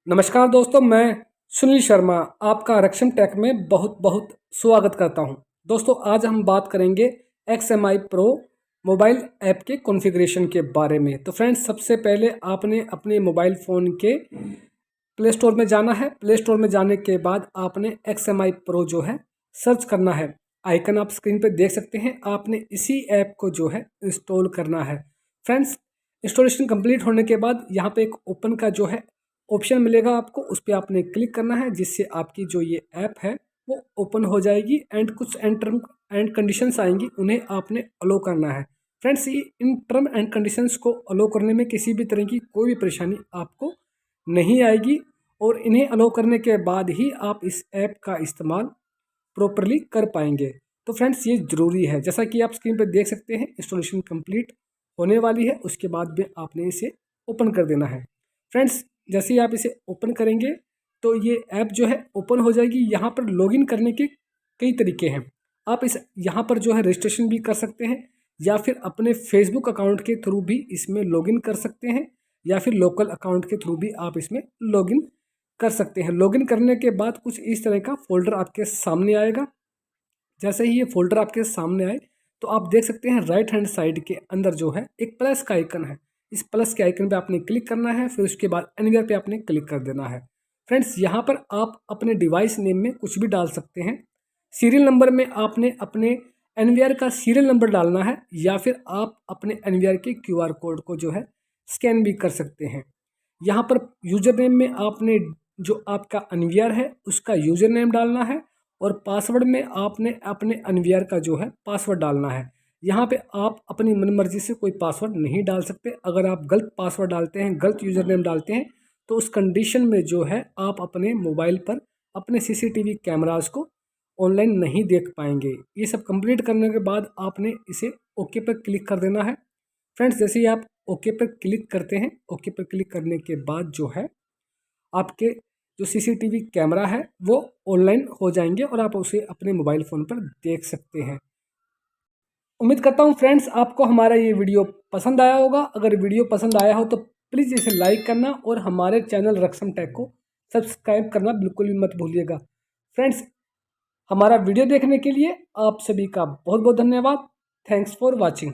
नमस्कार दोस्तों, मैं सुनील शर्मा आपका रक्षम टेक में बहुत बहुत स्वागत करता हूं। दोस्तों, आज हम बात करेंगे XMI प्रो मोबाइल ऐप के कॉन्फ़िगरेशन के बारे में। तो फ्रेंड्स, सबसे पहले आपने अपने मोबाइल फ़ोन के प्ले स्टोर में जाना है। प्ले स्टोर में जाने के बाद आपने XMI प्रो जो है सर्च करना है। आइकन आप स्क्रीन पर देख सकते हैं। आपने इसी ऐप को जो है इंस्टॉल करना है। फ्रेंड्स, इंस्टॉलेशन कंप्लीट होने के बाद यहाँ पे एक ओपन का जो है ऑप्शन मिलेगा आपको, उस पर आपने क्लिक करना है, जिससे आपकी जो ये ऐप है वो ओपन हो जाएगी एंड कुछ टर्म एंड कंडीशंस आएंगी, उन्हें आपने अलो करना है। फ्रेंड्स, ये इन टर्म एंड कंडीशंस को अलो करने में किसी भी तरह की कोई भी परेशानी आपको नहीं आएगी और इन्हें अलो करने के बाद ही आप इस ऐप का इस्तेमाल प्रॉपरली कर पाएंगे। तो फ्रेंड्स, ये ज़रूरी है। जैसा कि आप स्क्रीन पर देख सकते हैं, इंस्टॉलेशन कंप्लीट होने वाली है, उसके बाद भी आपने इसे ओपन कर देना है। फ्रेंड्स, जैसे ही आप इसे ओपन करेंगे तो ये ऐप जो है ओपन हो जाएगी। यहाँ पर लॉगिन करने के कई तरीके हैं। आप इस यहाँ पर जो है रजिस्ट्रेशन भी कर सकते हैं, या फिर अपने फेसबुक अकाउंट के थ्रू भी इसमें लॉगिन कर सकते हैं, या फिर लोकल अकाउंट के थ्रू भी आप इसमें लॉगिन कर सकते हैं। लॉगिन करने के बाद कुछ इस तरह का फोल्डर आपके सामने आएगा। जैसे ही ये फोल्डर आपके सामने आए तो आप देख सकते हैं राइट हैंड साइड के अंदर जो है एक प्लस का आइकन है। इस प्लस के आइकन पे आपने क्लिक करना है, फिर उसके बाद एनीवेयर पे आपने क्लिक कर देना है। फ्रेंड्स, यहाँ पर आप अपने डिवाइस नेम में कुछ भी डाल सकते हैं। सीरियल नंबर में आपने अपने एनवीआर का सीरियल नंबर डालना है, या फिर आप अपने एनवीआर के क्यूआर कोड को जो है स्कैन भी कर सकते हैं। यहाँ पर यूजर नेम में आपने जो आपका एनवीआर है उसका यूजर नेम डालना है, और पासवर्ड में आपने अपने एनवीआर का जो है पासवर्ड डालना है। यहाँ पे आप अपनी मनमर्जी से कोई पासवर्ड नहीं डाल सकते। अगर आप गलत पासवर्ड डालते हैं, गलत यूजर नेम डालते हैं, तो उस कंडीशन में जो है आप अपने मोबाइल पर अपने सीसीटीवी कैमराज को ऑनलाइन नहीं देख पाएंगे। ये सब कंप्लीट करने के बाद आपने इसे ओके पर क्लिक कर देना है। फ्रेंड्स, जैसे ही आप ओके पर क्लिक करते हैं, ओके पर क्लिक करने के बाद जो है आपके जो सीसीटीवी कैमरा है वो ऑनलाइन हो जाएंगे और आप उसे अपने मोबाइल फ़ोन पर देख सकते हैं। उम्मीद करता हूँ फ्रेंड्स, आपको हमारा ये वीडियो पसंद आया होगा। अगर वीडियो पसंद आया हो तो प्लीज़ इसे लाइक करना और हमारे चैनल रक्षम टेक को सब्सक्राइब करना बिल्कुल भी मत भूलिएगा। फ्रेंड्स, हमारा वीडियो देखने के लिए आप सभी का बहुत बहुत धन्यवाद। Thanks for watching.